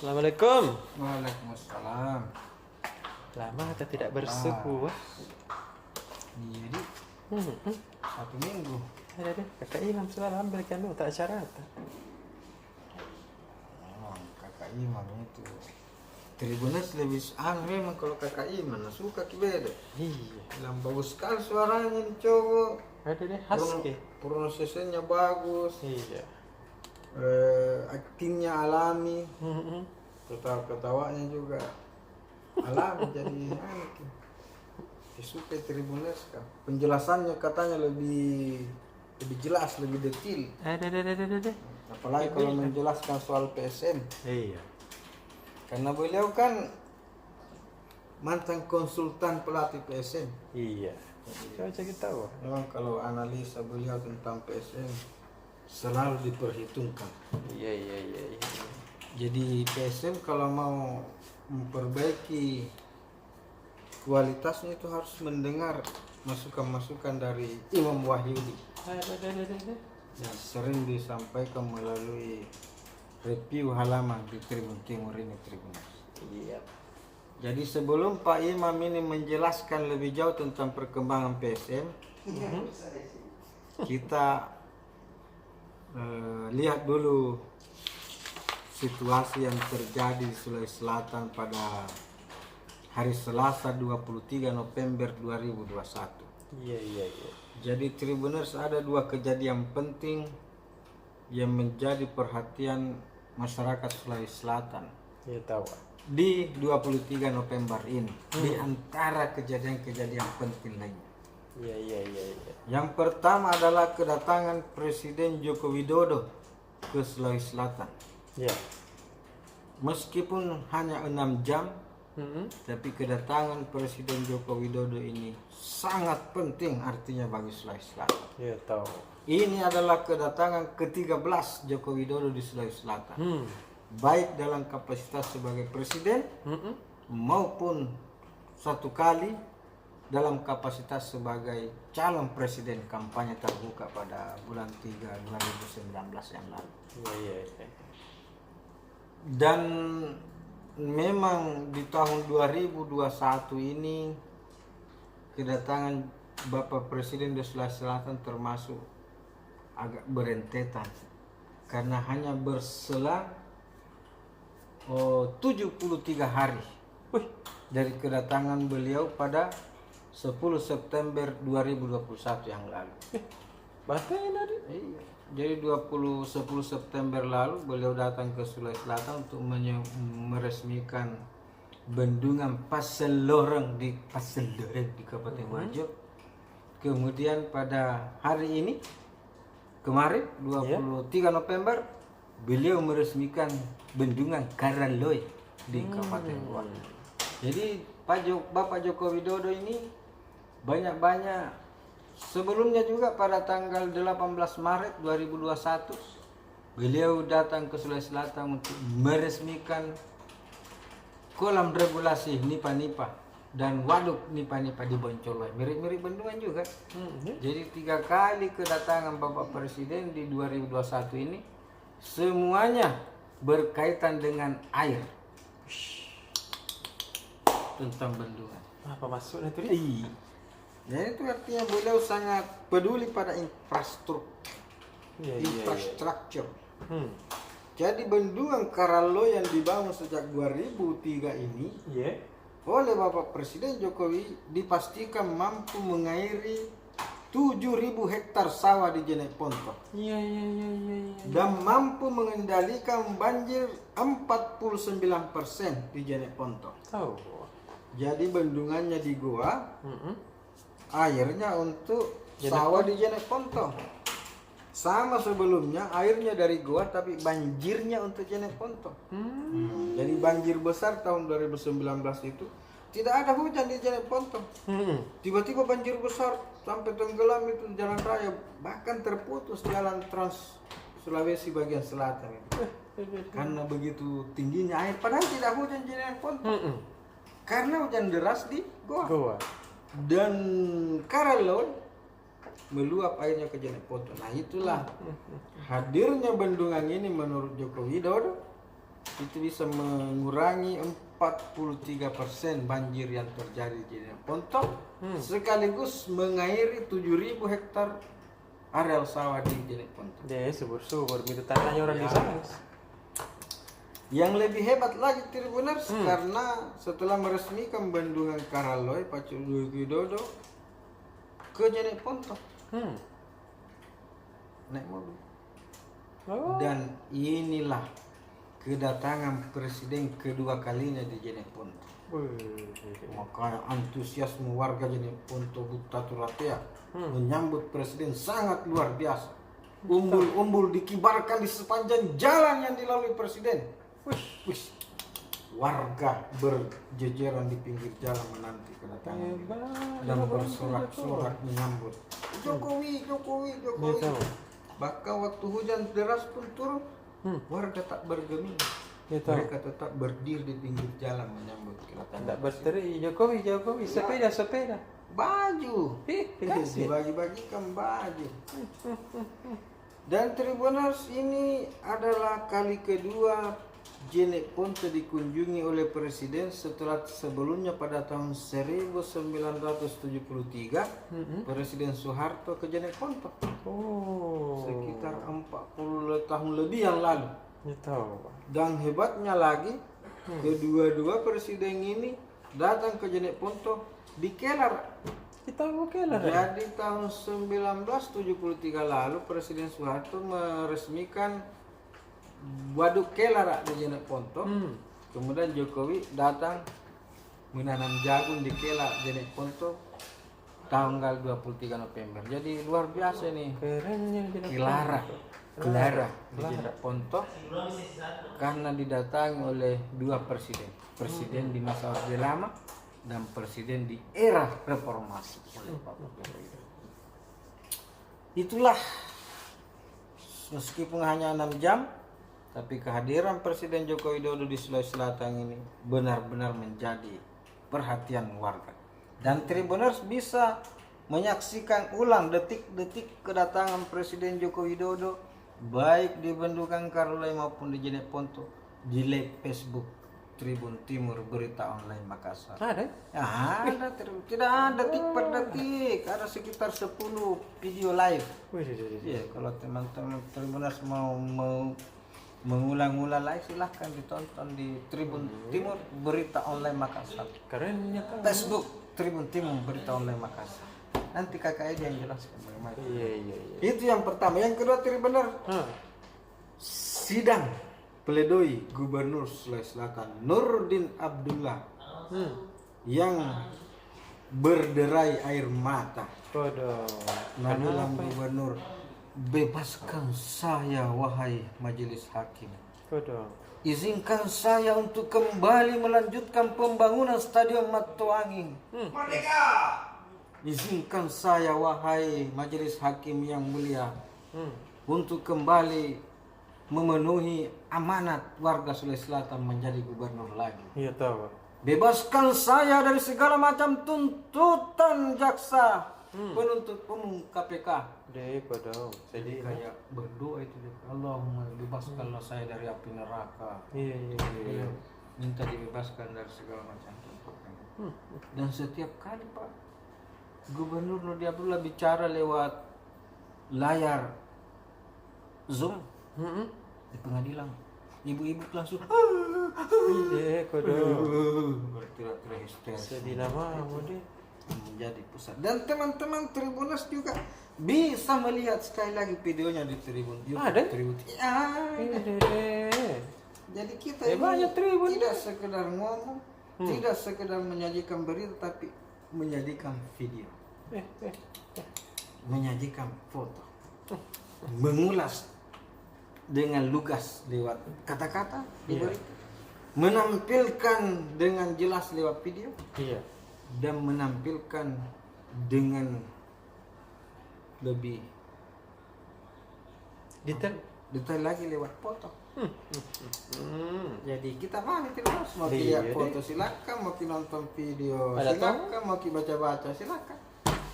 Assalamualaikum. Waalaikumsalam. Lama kita tidak bersuku. Iya di Hmm. 1 minggu. Ada deh. Kakak Imam selalu ambil kan tak acara apa. Memang kakak Iman itu Tribuners lebih memang kalau kakak Iman suka kibede. Iya. Bilang bagus sekali suaranya nih cowok. Ada deh husky. Pronunciation-nya bagus. Iya. Aktingnya alami. Hmm. Ketawa-ketawanya juga alami jadi disukai Tribuners kan. Penjelasannya katanya lebih jelas, lebih detail. Ada. Apalagi kalau menjelaskan soal PSM. Iya. Karena beliau kan mantan konsultan pelatih PSM. Iya. Coba cari tahu. Memang kalau analisa beliau tentang PSM selalu diperhitungkan. Iya. Jadi PSM kalau mau memperbaiki kualitasnya itu harus mendengar masukan-masukan dari Imam Wahyudi Ada. yang sering disampaikan melalui review halaman di Tribun Timur ini Tribuners. Iya. Jadi sebelum Pak Imam ini menjelaskan lebih jauh tentang perkembangan PSM, kita lihat dulu situasi yang terjadi di Sulawesi Selatan pada hari Selasa 23 November 2021. Iya. Jadi Tribuners ada dua kejadian penting yang menjadi perhatian masyarakat Sulawesi Selatan Iya tahu. di 23 November ini di antara kejadian-kejadian penting lainnya. Iya. Yang pertama adalah kedatangan Presiden Joko Widodo ke Sulawesi Selatan. Iya. Meskipun hanya 6 jam, tapi kedatangan Presiden Joko Widodo ini sangat penting artinya bagi Sulawesi Selatan. Iya tahu. Ini adalah kedatangan ke-13 Joko Widodo di Sulawesi Selatan. Baik dalam kapasitas sebagai presiden maupun satu kali dalam kapasitas sebagai calon presiden kampanye terbuka pada bulan 3 2019 yang lalu. Iya. Dan memang di tahun 2021 ini kedatangan Bapak Presiden di Sulawesi Selatan termasuk agak berentetan karena hanya berselang 73 hari dari kedatangan beliau pada 10 September 2021 yang lalu. Bahkan tadi. Iya. Jadi 10 September lalu beliau datang ke Sulawesi Selatan untuk meresmikan bendungan Pasel Loreng di Kabupaten Wajo. Kemudian pada hari ini kemarin 23 November beliau meresmikan bendungan Karaloy di Kabupaten Wajo. Jadi Bapak Joko Widodo ini banyak-banyak sebelumnya juga pada tanggal 18 Maret 2021 beliau datang ke Sulawesi Selatan untuk meresmikan kolam regulasi Nipa dan waduk Nipa di Boncolwai, mirip-mirip bendungan juga. Jadi 3 kali kedatangan Bapak Presiden di 2021 ini semuanya berkaitan dengan air, tentang bendungan. Apa maksudnya itu? Iya. Jadi itu artinya beliau sangat peduli pada infrastruktur. Infrastruktur. Jadi bendungan Karaloy yang dibangun sejak 2003 ini oleh Bapak Presiden Jokowi dipastikan mampu mengairi 7.000 hektar sawah di Jeneponto. Iya. Dan mampu mengendalikan banjir 49% di Jeneponto. Tahu. Jadi bendungannya di Goa, airnya untuk sawah di Jeneponto. Sama sebelumnya airnya dari Goa tapi banjirnya untuk Jeneponto. Jadi banjir besar tahun 2019 itu tidak ada hujan di Jeneponto. Tiba-tiba banjir besar sampai tenggelam itu jalan raya, bahkan terputus jalan Trans Sulawesi bagian selatan itu. Karena begitu tingginya air, padahal tidak hujan di Jeneponto. Karena hujan deras di Goa. Dan Karaloy meluap airnya ke Jeneponto. Nah itulah hadirnya bendungan ini menurut Joko Widodo itu bisa mengurangi 43% banjir yang terjadi di Jenek Ponto, sekaligus mengairi 7.000 hektar areal sawah di Jenek Ponto. Dia subur-subur itu tanahnya orang di sana. Yang lebih hebat lagi Tribuners, karena setelah meresmikan bendungan Karaloy, Pak Joko Widodo ke Jenek Ponto naik mobil. Oh. Dan inilah kedatangan presiden kedua kalinya di Jenek Ponto. Makanya antusiasme warga Jenek Ponto Buttaturatea menyambut presiden sangat luar biasa. Umbul-umbul dikibarkan di sepanjang jalan yang dilalui presiden. Wih. Warga berjejeran di pinggir jalan menanti kedatangan dan bersorak-sorak menyambut Jokowi. Bahkan waktu hujan deras pun turun, warga tak bergeming. Mereka tetap berdiri di pinggir jalan menyambut kedatangan. Tak berteri Jokowi, sepeda. Baju, kasih. dibagi-bagikan baju. Dan Tribuners, ini adalah kali kedua Jenek Ponto dikunjungi oleh presiden setelah sebelumnya pada tahun 1973 Presiden Soeharto ke Jenek Ponto. Sekitar 40 tahun lebih yang lalu. Dan hebatnya lagi, kedua-dua presiden ini datang ke Jenek Ponto di Kelar. Jadi tahun 1973 lalu Presiden Soeharto meresmikan Waduk Kelar di Jenek Ponto. Kemudian Jokowi datang menanam jagung di Kelar Jenek Ponto tanggal 23 November. Jadi luar biasa nih. Kelara di Jenek Ponto karena didatangi oleh dua presiden di masa Orde Lama dan presiden di era reformasi oleh Pak Jokowi. Itulah, meskipun hanya 6 jam, tapi kehadiran Presiden Joko Widodo di Sulawesi Selatan ini benar-benar menjadi perhatian warga. Dan Tribuners bisa menyaksikan ulang detik-detik kedatangan Presiden Joko Widodo baik di Bendungan Karaloy maupun di Jenek Ponto di live Facebook Tribun Timur Berita Online Makassar. Ada? Ada, tidak ada detik per detik, ada sekitar 10 video live. Ya, kalau teman-teman Tribuners mau mengulang-ulang lagi silahkan ditonton di Tribun Timur Berita Online Makassar. Kerennya kan. Facebook Tribun Timur Berita Online Makassar. Nanti kakak Edi yang jelaskan bagaimana. Iya. Itu yang pertama. Yang kedua Tribuner, sidang pledoi Gubernur Sulawesi Selatan Nurdin Abdullah yang berderai air mata. Mengulang Gubernur, bebaskan saya wahai majelis hakim. Izinkan saya untuk kembali melanjutkan pembangunan Stadion Matoanging. Izinkan saya wahai majelis hakim yang mulia untuk kembali memenuhi amanat warga Sulawesi Selatan menjadi gubernur lagi. Iya tahu. Bebaskan saya dari segala macam tuntutan jaksa penuntut umum KPK. Jadi kayak berdoa itu, Allahumma bebaskanlah saya dari api neraka. Iya. Minta dibebaskan dari segala macam tuntutan. Dan setiap kali Pak Gubernur Nurdin Abdullah bicara lewat layar Zoom di pengadilan, ibu-ibu langsung berteriak-teriak histeris. Sedih nama deh. Menjadi pusat. Dan teman-teman Tribuners juga bisa melihat sekali lagi videonya di Tribun. Ada? Tribun. Jadi kita banyak Tribun. Tidak sekedar ngomong, tidak sekedar menyajikan berita, tapi menyajikan video, menyajikan foto, mengulas dengan lugas lewat kata-kata di berita, menampilkan dengan jelas lewat video, dan menampilkan dengan lebih detail lagi lewat foto. Jadi kita terus mau lihat foto silakan, mau nonton video silakan, mau baca-baca silakan.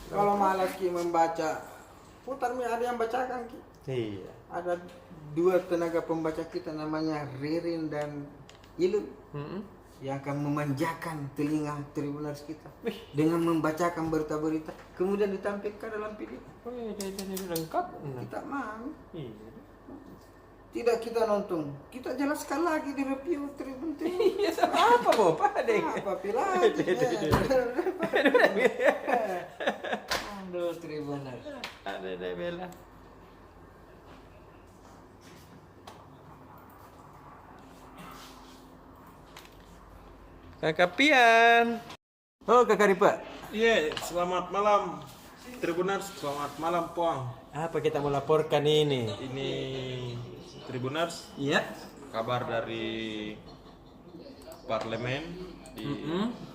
Kalau malas membaca, putar ada yang bacakan Ada dua tenaga pembaca kita namanya Ririn dan Ilun yang akan memanjakan telinga Tribuners kita dengan membacakan berita-berita kemudian ditampilkan dalam video. Oh iya, dia lengkap. Kita mau. Iya. Tidak kita nonton, kita jelaskan lagi di review Tribun TV. Iya, sama apa Bapak deh? Apa pilih? Aduh, Tribuners. Ada bela. Kakak Pian. Oh, Kakak Ripa. Iya, selamat malam Tribuners, selamat malam Poang. Apa kita mau laporkan ini? Ini Tribuners, Iya. kabar dari parlemen di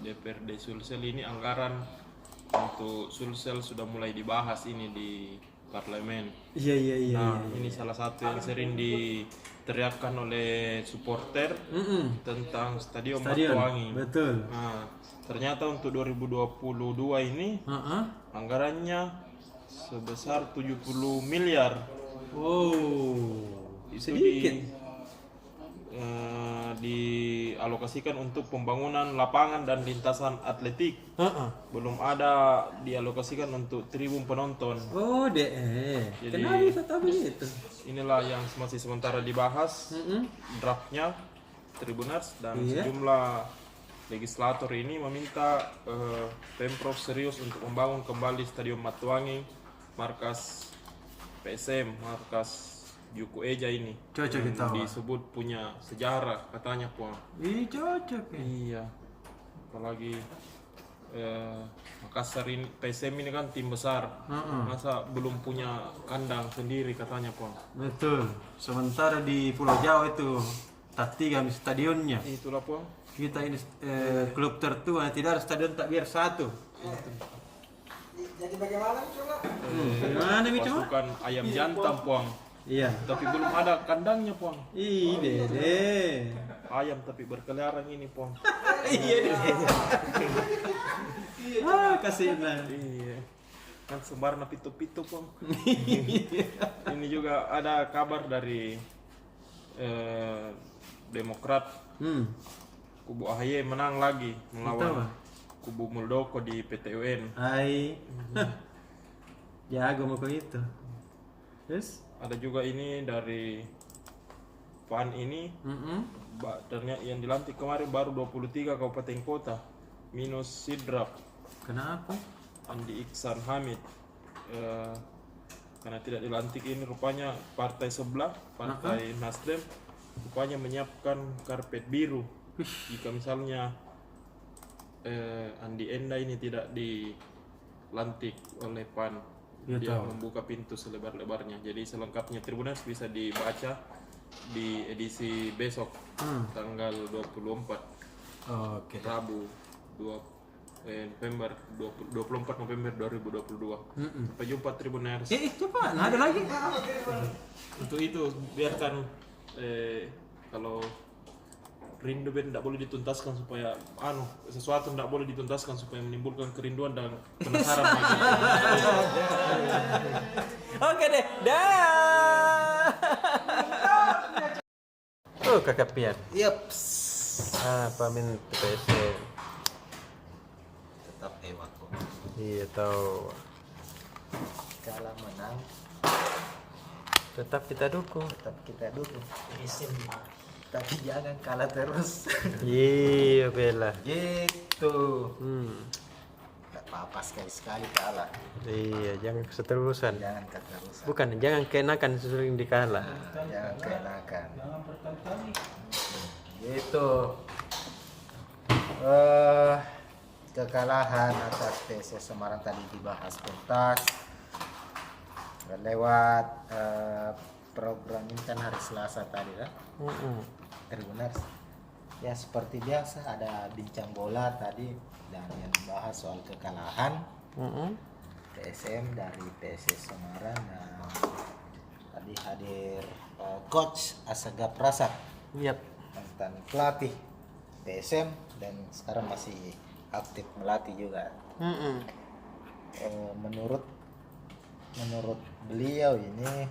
DPRD Sulsel ini anggaran untuk Sulsel sudah mulai dibahas ini di parlemen. Iya. Nah, ini salah satu yang sering diteriakkan oleh supporter tentang Stadion Batuangi. Betul. Nah, ternyata untuk 2022 ini anggarannya sebesar 70 miliar. Wow. Itu Sedikit. dialokasikan untuk pembangunan lapangan dan lintasan atletik. Belum ada dialokasikan untuk tribun penonton. Oh, deh. Jadi- Kenapa bisa tahu begitu? Inilah yang masih sementara dibahas draftnya Tribuners dan Iya. sejumlah legislator ini meminta Pemprov serius untuk membangun kembali Stadion Matuangi, markas PSM, markas Juku Eja ini. Cocok yang kita, Wak. disebut punya sejarah katanya Puang. Ih, cocok ya. Iya. Apalagi Makassar ini PSM ini kan tim besar. Masa belum punya kandang sendiri katanya Puang. Betul. Sementara di Pulau Jawa itu tak tiga stadionnya. Itulah Puang. Kita ini klub tertua tidak ada stadion tak biar satu. Jadi bagaimana coba? Gimana Mi cuma? Pasukan ayam jantan Puang. Iya. Tapi belum ada kandangnya Puang. Ih, dede. Ayam tapi berkeliaran ini Puang. Iya, dede. Ah, kasihan. Iya. Kan sembarang pitu-pitu Puang. Ini juga ada kabar dari Demokrat. Kubu AHY menang lagi melawan Kubu Muldoko di PTUN. Hai. Jago mau itu. Terus? Ada juga ini dari PAN ini, ternyata yang dilantik kemarin baru 23 kabupaten kota minus Sidrap Kenapa? Andi Iksan Hamid. Karena tidak dilantik ini rupanya partai sebelah, partai Nasdem rupanya menyiapkan karpet biru jika misalnya Andi Enda ini tidak dilantik oleh PAN. Iya, Dia tahu. membuka pintu selebar-lebarnya. Jadi selengkapnya Tribuners bisa dibaca di edisi besok tanggal 24 Oke. Rabu 24 November 2022. Sampai jumpa Tribuners. Cepat, ada lagi. Untuk itu biarkan kalau rindu tidak boleh dituntaskan supaya sesuatu tidak boleh dituntaskan supaya menimbulkan kerinduan dan penasaran bagi Oke deh, dah. Oh, Kakak Pian. Yep. Pamin PSM. Tetap hebat kok. Iya tahu. Kalah menang Tetap kita dukung. tetap kita dukung. Tapi jangan kalah terus. Iya bela. Gitu. Gak apa-apa sekali-sekali kalah. Iya, jangan keterusan. Jangan keterusan. Bukan, jangan kenakan sering dikalah. Jangan keenakan. Gitu. Kekalahan atas PSS Semarang tadi dibahas tuntas lewat program ini kan hari Selasa tadi kan. Tribuners. Ya seperti biasa ada bincang bola tadi dan yang membahas soal kekalahan PSM dari PSS Semarang. Nah, tadi hadir coach Asegaf Prasad, Yap. mantan pelatih PSM dan sekarang masih aktif melatih juga. Menurut beliau ini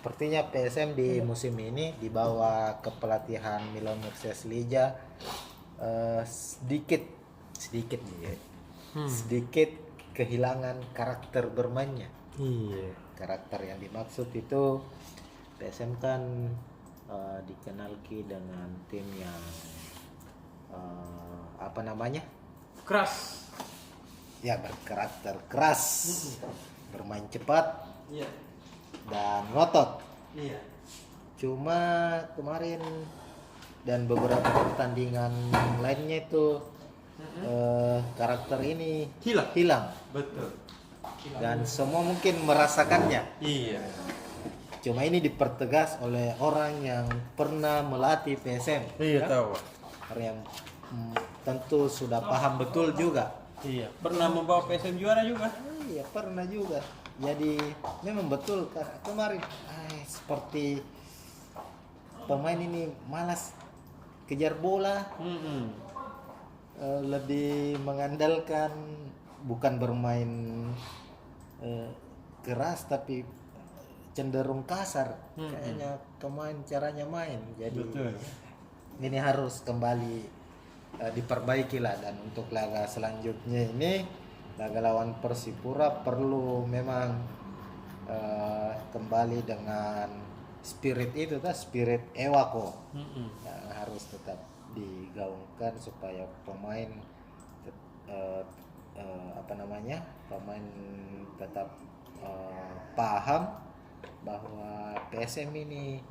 sepertinya PSM di musim ini di bawah kepelatihan Milomir Seslija sedikit nih, sedikit kehilangan karakter bermainnya. Iya. Karakter yang dimaksud itu PSM kan dikenal dengan tim yang apa namanya? Keras. Ya, berkarakter keras, bermain cepat Iya. dan ngotot. Iya. Cuma kemarin dan beberapa pertandingan lainnya itu karakter ini hilang Betul. dan semua mungkin merasakannya. Iya. Cuma ini dipertegas oleh orang yang pernah melatih PSM. Iya, tahu. Orang yang tentu sudah paham betul juga. Iya. Pernah membawa PSM juara juga. Iya, pernah juga. Jadi memang betul kemarin seperti pemain ini malas kejar bola, lebih mengandalkan bukan bermain keras tapi cenderung kasar. Kayaknya caranya main. Jadi Betul. ini harus kembali diperbaiki lah, dan untuk laga selanjutnya ini laga lawan Persipura perlu memang kembali dengan spirit itu, spirit Ewako yang harus tetap digaungkan supaya pemain pemain tetap paham bahwa PSM ini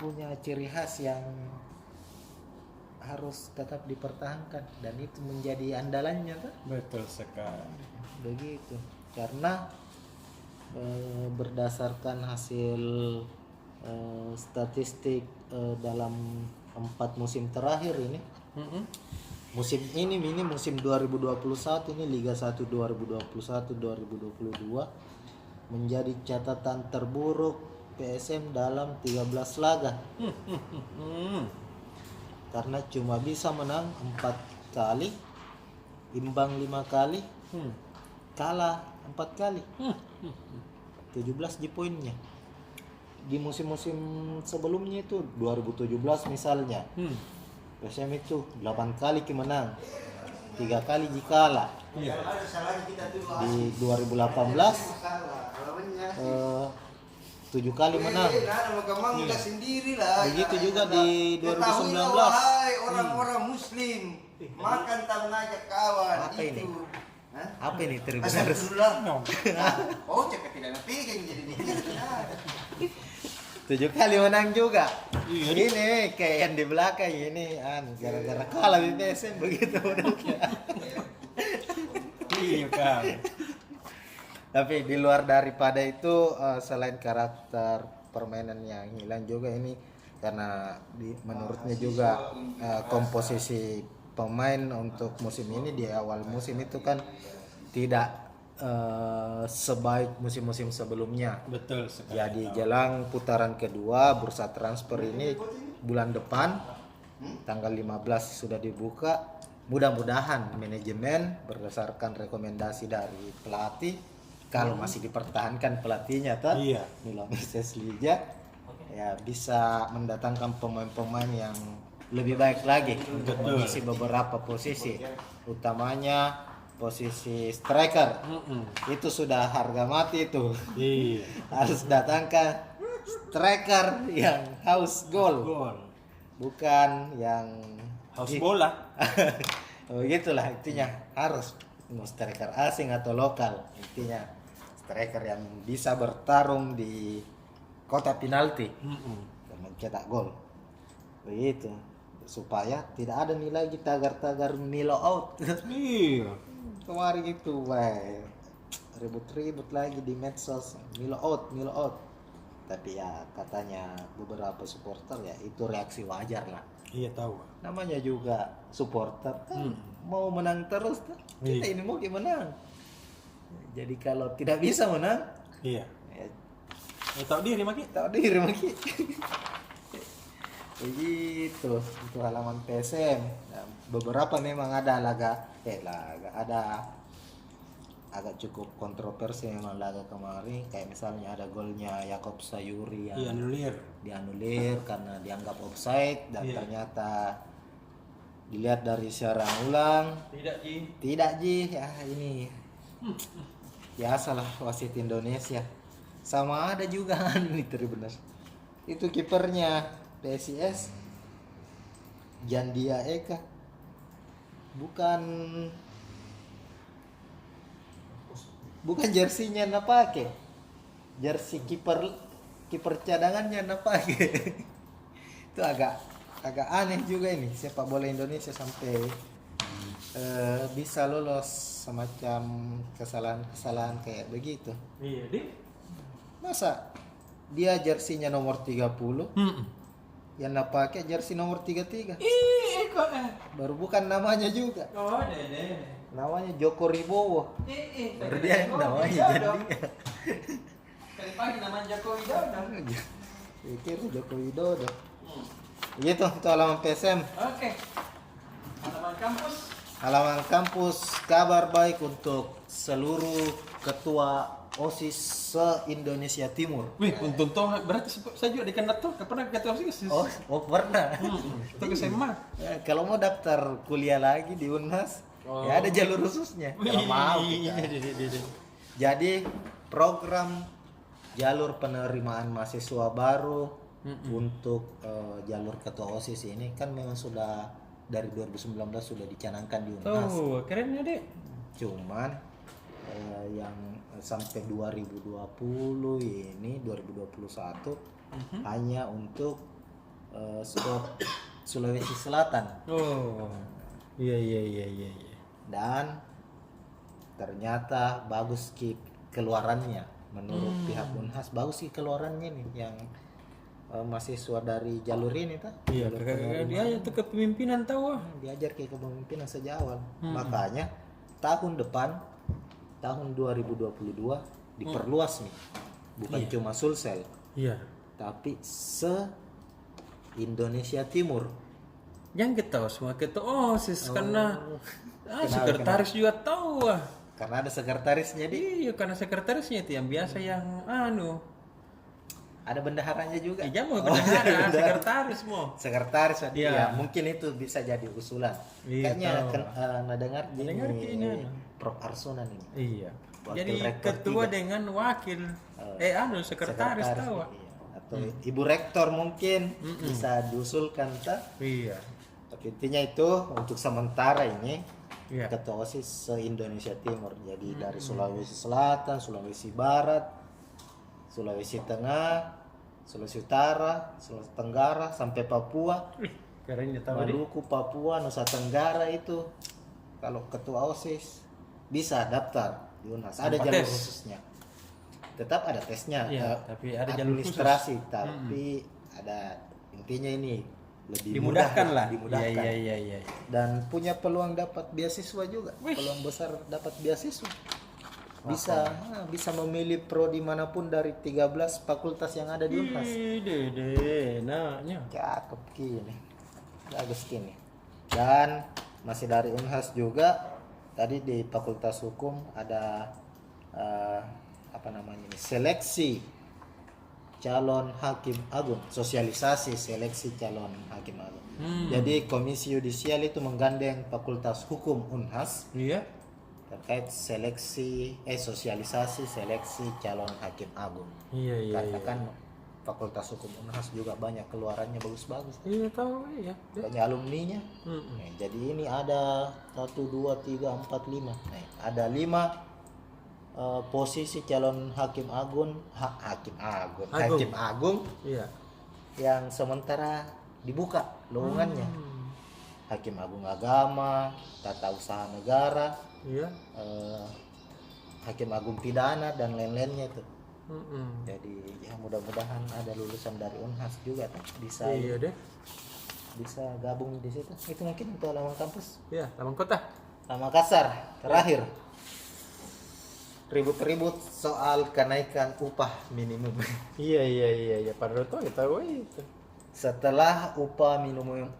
punya ciri khas yang harus tetap dipertahankan dan itu menjadi andalannya kan. Betul sekali. Begitu, karena berdasarkan hasil statistik dalam 4 musim terakhir ini, musim 2021 ini Liga 1 2021-2022 menjadi catatan terburuk PSM dalam 13 laga. Karena cuma bisa menang 4 kali, imbang 5 kali, kalah 4 kali. 17 di poinnya. Di musim-musim sebelumnya itu 2017 misalnya, PSM itu 8 kali menang, 3 kali kalah. Di 2018 7 kali menang. Begitu juga di 2019. Orang-orang Muslim makan tak mengajak kawan. Apa ini? Itu. Hah? Apa ini Tribuners? Astagfirullah. Oh, cakap tidak ada pegang jadi dikit. 7 kali menang juga. Ini kayak yang di belakang ini gara-gara kalah di PSM begitu menangnya. Iya kan. Tapi di luar daripada itu selain karakter permainan yang hilang juga ini karena menurutnya juga komposisi pemain untuk musim ini di awal musim itu kan tidak sebaik musim-musim sebelumnya. Betul sekali. Jadi jelang putaran kedua bursa transfer ini bulan depan tanggal 15 sudah dibuka. Mudah-mudahan manajemen berdasarkan rekomendasi dari pelatih, kalau masih dipertahankan pelatihnya Milomir Seslija, ya bisa mendatangkan pemain-pemain yang lebih baik lagi untuk mengisi beberapa posisi, utamanya posisi striker. Itu sudah harga mati itu. Iya. Harus datangkan striker yang haus gol, bukan yang Haus bola. Oh gitulah intinya, harus mau striker asing atau lokal, intinya striker yang bisa bertarung di kotak penalti dan mencetak gol, begitu, supaya tidak ada nih lagi tagar-tagar Milo out. Iya. Kemarin itu ribut-ribut lagi di medsos, Milo out. Tapi ya katanya beberapa supporter ya itu reaksi wajar lah. Iya tahu. Namanya juga supporter kan mau menang terus kan? Kita ini mau menang. Jadi kalau tidak bisa menang, Iya. ya Tahu diri Maki. tahu diri Maki. Begitu untuk halaman PSM. Nah, beberapa memang ada agak cukup kontroversi memang laga kemarin, kayak misalnya ada golnya Yakob Sayuri yang dianulir karena dianggap offside dan ternyata dilihat dari siaran ulang tidak ji ya ini biasalah wasit Indonesia. Sama ada juga ini benar itu kipernya PSIS Jandia Eka, bukan jersinya na pakai, jersey kiper cadangannya na pakai. Itu agak aneh juga ini sepak bola Indonesia sampai bisa lolos semacam kesalahan kayak begitu. Iya, Dik. Masa dia jersinya nomor 30, yang na pakai jersey nomor 33. Baru bukan namanya juga. Oh, deh. Namanya Joko Ribowo. Baru dia namanya jadi. Kali pagi nama Joko Widodo. Pikir Joko Widodo. Gitu itu halaman PSM. Oke. Halaman kampus. Halaman kampus kabar baik untuk seluruh ketua OSIS se-Indonesia Timur. Wih, untung toh berarti saya juga dikenal tuh. Pernah ketua OSIS? Oh pernah. Itu ke SMA. Ya, kalau mau daftar kuliah lagi di UNHAS, ya ada jalur khususnya. Kalau mau kita. Jadi program jalur penerimaan mahasiswa baru untuk jalur ketua OSIS ini kan memang sudah dari 2019 sudah dicanangkan di UNHAS. Oh, keren ya, Dek. Cuman yang sampai 2020 ini 2021 hanya untuk Sulawesi Selatan. Oh. Iya. Dan ternyata bagus keluarannya menurut pihak UNHAS, bagus sih keluarannya nih yang mahasiswa dari jalur ini tuh. Iya, dia itu kepemimpinan tahu. Diajar ke kepemimpinan sejak awal. Makanya tahun depan tahun 2022 diperluas nih. Bukan cuma Sulsel. Iya. Tapi Indonesia Timur. Yang kita tahu semua ketua OSIS karena sekretaris juga tahu. Karena ada sekretarisnya di. Iya, karena sekretarisnya itu yang biasa yang Ada bendaharanya juga. Iya, mau bendahara, sekretaris mau. Sekretaris Iya. ya, mungkin itu bisa jadi usulan. Iya, Kayaknya tahu. dengar ini. Prof Arsunan ini. Iya. Wakil Jadi rektor ketua 3. dengan wakil. Sekretaris tahu. Iya. Atau ibu rektor mungkin bisa diusulkan tak? Iya. Tapi intinya itu untuk sementara ini Iya. ketua OSIS se-Indonesia Timur. Jadi dari Sulawesi Selatan, Sulawesi Barat, Sulawesi Tengah, Sulawesi Utara, Sulawesi Tenggara sampai Papua. Kerennya tahu nih. Maluku, Papua, Nusa Tenggara itu kalau ketua OSIS bisa daftar di UNHAS. Ada Tanpa jalur tes. khususnya. Tetap ada tesnya. Iya, tapi ada jalur administrasi, tapi ada intinya ini lebih Dimudahkan mudah, lah. dimudahkan. Iya. Dan punya peluang dapat beasiswa juga. Peluang besar dapat beasiswa. Bisa memilih prodi manapun dari 13 fakultas yang ada di UNHAS. Dede, nanya. Cakep gini. Bagus gini. Dan masih dari UNHAS juga tadi di Fakultas Hukum ada seleksi calon hakim agung, sosialisasi seleksi calon hakim agung. Jadi Komisi Yudisial itu menggandeng Fakultas Hukum UNHAS Iya. terkait sosialisasi seleksi calon hakim agung. Iya. Karena kan Fakultas Hukum UNHAS juga banyak keluarannya bagus-bagus. Iya tahu ya. Banyak alumninya. Nah, jadi ini ada 1, 2, 3, 4, 5. Nah, ada 5 posisi calon hakim agung, hakim agung Iya. yang sementara dibuka lowongannya. Hakim agung agama, tata usaha negara, Iya. hakim agung pidana dan lain-lainnya itu. Jadi ya mudah-mudahan ada lulusan dari UNHAS juga bisa Iya deh. bisa gabung di situ. Itu mungkin untuk halaman kampus. Iya, Taman Kota. Makassar terakhir. Ribut-ribut soal kenaikan upah minimum. Iya. Padahal tuh kita itu. Setelah upah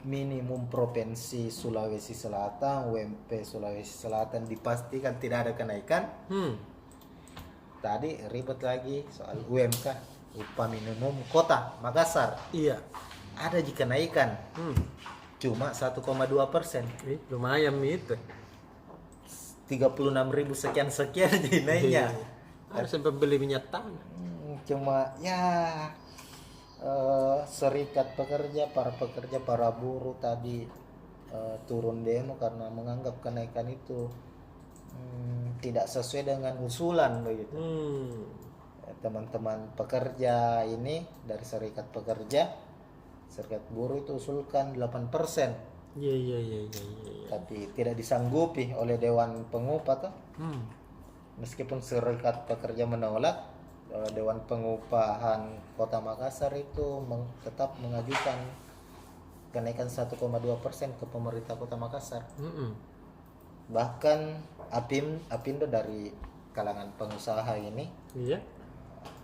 minimum provinsi Sulawesi Selatan, UMP Sulawesi Selatan dipastikan tidak ada kenaikan. Tadi ribet lagi soal UMK, upah minimum kota Makassar. Iya. Ada kenaikan, cuma 1,2%. Lumayan itu. 36.000 sekian jadi naiknya. Harus sampai beli minyak tanah. Cuma ya serikat pekerja, para buruh tadi turun demo karena menganggap kenaikan itu tidak sesuai dengan usulan begitu. Teman-teman pekerja ini dari serikat pekerja, serikat buruh itu usulkan 8%. Iya. Tapi tidak disanggupi oleh Dewan Pengupah toh. Meskipun serikat pekerja menolak, Dewan Pengupahan Kota Makassar itu tetap mengajukan kenaikan 1,2% ke pemerintah Kota Makassar. Bahkan Apindo dari kalangan pengusaha ini, Iya.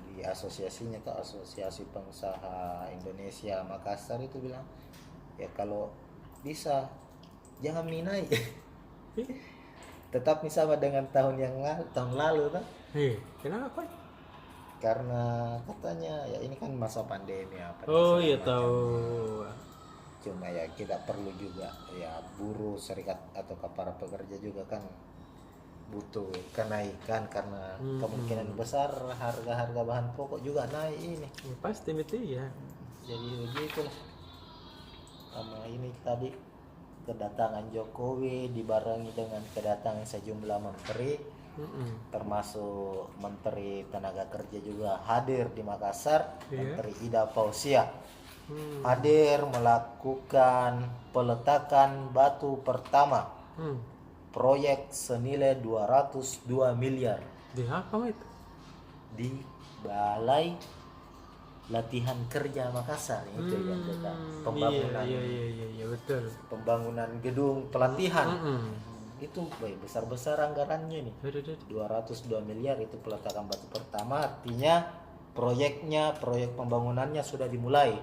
di asosiasinya ke Asosiasi Pengusaha Indonesia Makassar itu bilang, ya kalau bisa jangan naik. Tetap sama dengan tahun lalu kan? Kenapa? Karena katanya ya ini kan masa pandemi apa. Oh iya tahu. Cuma ya kita perlu juga ya buruh serikat atau para pekerja juga kan butuh kenaikan karena kemungkinan besar harga-harga bahan pokok juga naik ini. Ya, pasti itu ya. Jadi begitu. Sama ini tadi kedatangan Jokowi dibarengi dengan kedatangan sejumlah menteri. Termasuk Menteri Tenaga Kerja juga hadir di Makassar. Menteri Ida Fauzia hadir melakukan peletakan batu pertama proyek senilai 202 miliar Di apa itu? di Balai Latihan Kerja Makassar. Itu yang kita pembangunan Iya betul. pembangunan gedung pelatihan. Itu besar-besar anggarannya nih. 202 miliar itu peletakan batu pertama, artinya proyek pembangunannya sudah dimulai.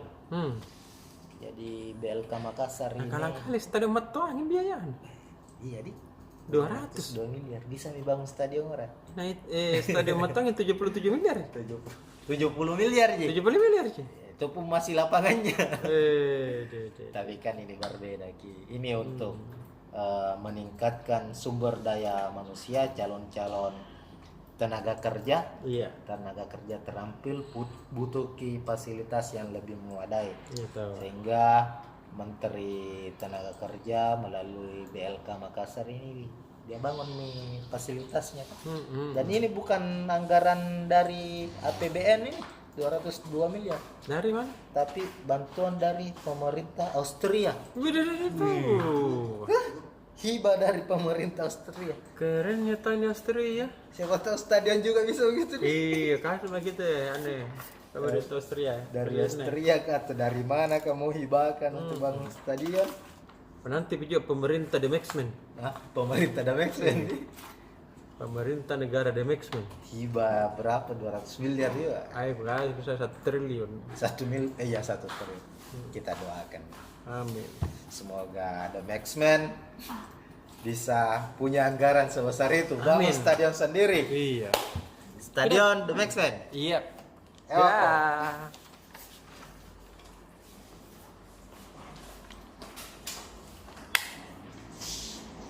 Jadi BLK Makassar ini Kali stadion Matuang biayaan. iya di 200. 2 miliar bisa dibangun stadion orang. Nah, stadion Matuang 77 miliar. 70 miliar ji. 70 miliar sih. Itu pun masih lapangannya. Tapi kan ini berbeda Ki. Ini untuk meningkatkan sumber daya manusia, calon-calon tenaga kerja. Iya. Tenaga kerja terampil butuh fasilitas yang lebih memadai. Iya tahu. Sehingga Menteri Tenaga Kerja melalui BLK Makassar ini dia bangun nih fasilitasnya. Dan ini bukan anggaran dari APBN ini 202 miliar. Dari mana? Tapi bantuan dari pemerintah Austria. Hibah dari pemerintah Austria. Keren ya Tani Austria. Siapa tahu stadion juga bisa begitu. Iya kan begitu ya aneh. Pemerintah Austria. Dari Austria atau dari mana kamu hibahkan untuk bangun stadion? Nanti juga pemerintah Demexmen. Pemerintah Demexmen. Pemerintah negara Demexmen. Hibah berapa? 200 miliar juga. Ayo berarti bisa 1 triliun. 1 triliun. Kita doakan. Amin. Semoga Demexmen bisa punya anggaran sebesar itu bangun stadion sendiri. Iya. Stadion Demexmen. Iya. Ya.